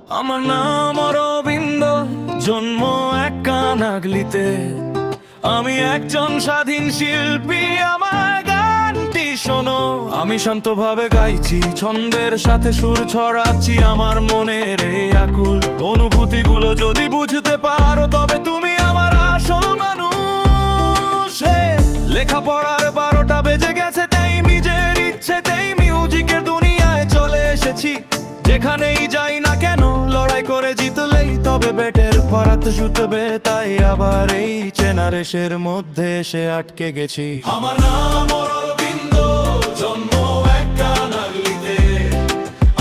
আমার নাম অরবিন্দ, জন্ম এক কানাগলিতে। আমি একজন স্বাধীন শিল্পী, আমার গানটি শোনো। আমি শান্তভাবে গাইছি, ছন্দের সাথে সুর ছড়াচ্ছি। আমার মনের এই আকুল অনুভূতিগুলো যদি বুঝতে পারো, তবে তুমি আমার আসল মানুষ। লেখাপড়ার 12টা বেজে গেছে, তাই নিজের ইচ্ছেতেই মিউজিকের দুনিয়ায় চলে এসেছি। যেখানেই যাই না কেন, লড়াই করে জিতলেই তবে বেটের ফরাত জুটবে। তাই আবার এই চেনা রেশের মধ্যে এসে আটকে গেছি। আমার নাম অরবিন্দ, জন্ম এক কানাগলিতে।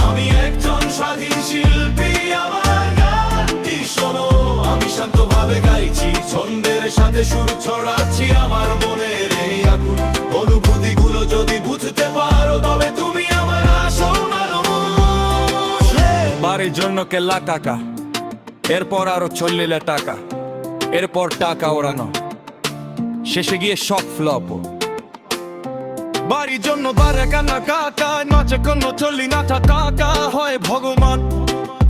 আমি একজন স্বাধীন শিল্পী, আমার গানটি শোনো। আমি শান্তভাবে গাইছি, ছন্দের সাথে সুর ছড়াচ্ছি। আমার মনের এই আকুল অনুভূতিগুলো যদি বুঝতে পারো, তবে তুমি আমার আসল মানুষ। বাড়ির জন্য লাখ টাকা, এরপর আরো 40 টাকা, এরপর টাকা ওড়ানো, শেষে গিয়ে সব ফ্লপ। বাড়ির জন্য বারে কান্না কাকা, নাচে কোনো চললি না টাকা। হয় ভগবান,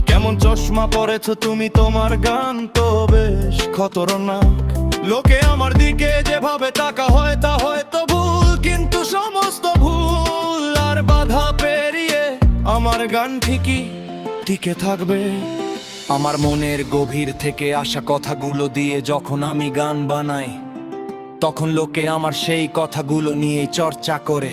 কেমন চশমা পরেছো তুমি, তোমার গান তো বেশ খতরনাক। লোকে আমার দিকে যেভাবে টাকা হয়, তা হয়তো ভুল, কিন্তু সমস্ত ভুল আর বাধা পেরিয়ে আমার গান ঠিকই টিকে থাকবে। আমার মনের গভীর থেকে আসা কথাগুলো দিয়ে যখন আমি গান বানাই, তখন লোকে আমার সেই কথাগুলো নিয়ে চর্চা করে।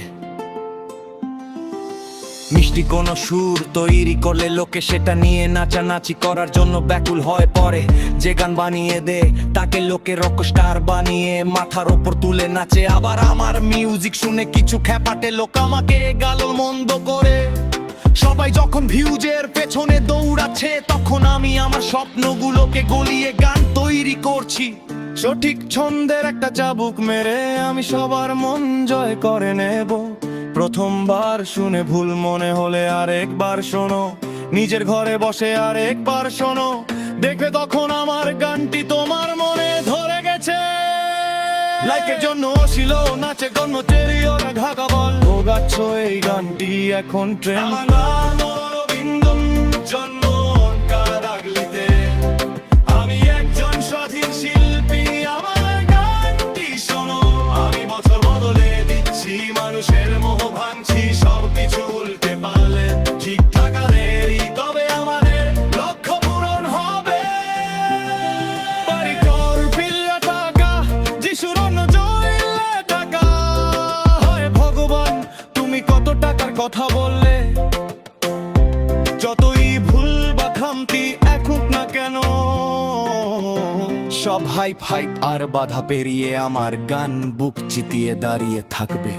মিষ্টি কোনো সুর তৈরি করলে লোকে সেটা নিয়ে নাচানাচি করার জন্য ব্যাকুল হয়ে পড়ে। যে গান বানিয়ে দে তাকে লোকে রকস্টার বানিয়ে মাথার ওপর তুলে নাচে। আবার আমার মিউজিক শুনে কিছু খ্যাপাটে লোক আমাকে গালল মন্দ করে। সবাই যখন ভিউজের পেছনে দৌড়াচ্ছে, তখন আমি আমার স্বপ্নগুলোকে গলিয়ে গান তৈরি করছি। সঠিক ছন্দের একটা চাবুক মেরে আমি সবার মন জয় করে নেব। প্রথমবার শুনে ভুল মনে হলে আরেকবার শোনো, নিজের ঘরে বসে আরেকবার শোনো। দেখবে তখন আমার গানটি তোমার মনে ধরে গেছে। লাইকের জন্য ছিল নাচে গণ্য চেরি ওরা ঢাকা বল ও গাচ্ছ এই গানটি এখন ট্রেন্ড। জন্ম কারাগলিতে, আমি একজন স্বাধীন শিল্পী, আমার গানটি শোনো। আমি বছর বদলে দিচ্ছি, মানুষের মোহ ভাঙছি, সবকিছু উল্টে পারলে ঠিক থাকারেরই তবে আমাদের লক্ষ্য পূরণ হবে। বাড়ি ঘর ফিরলে টাকা, যিশুর অন্য জইলে টাকা। হয় ভগবান, তুমি কত টাকার কথা বললে, যতই ভুল বা খামতি এখন না কেন, সব হাইপ আর বাধা পেরিয়ে আমার গান বুক চিতিয়ে দাঁড়িয়ে থাকবে।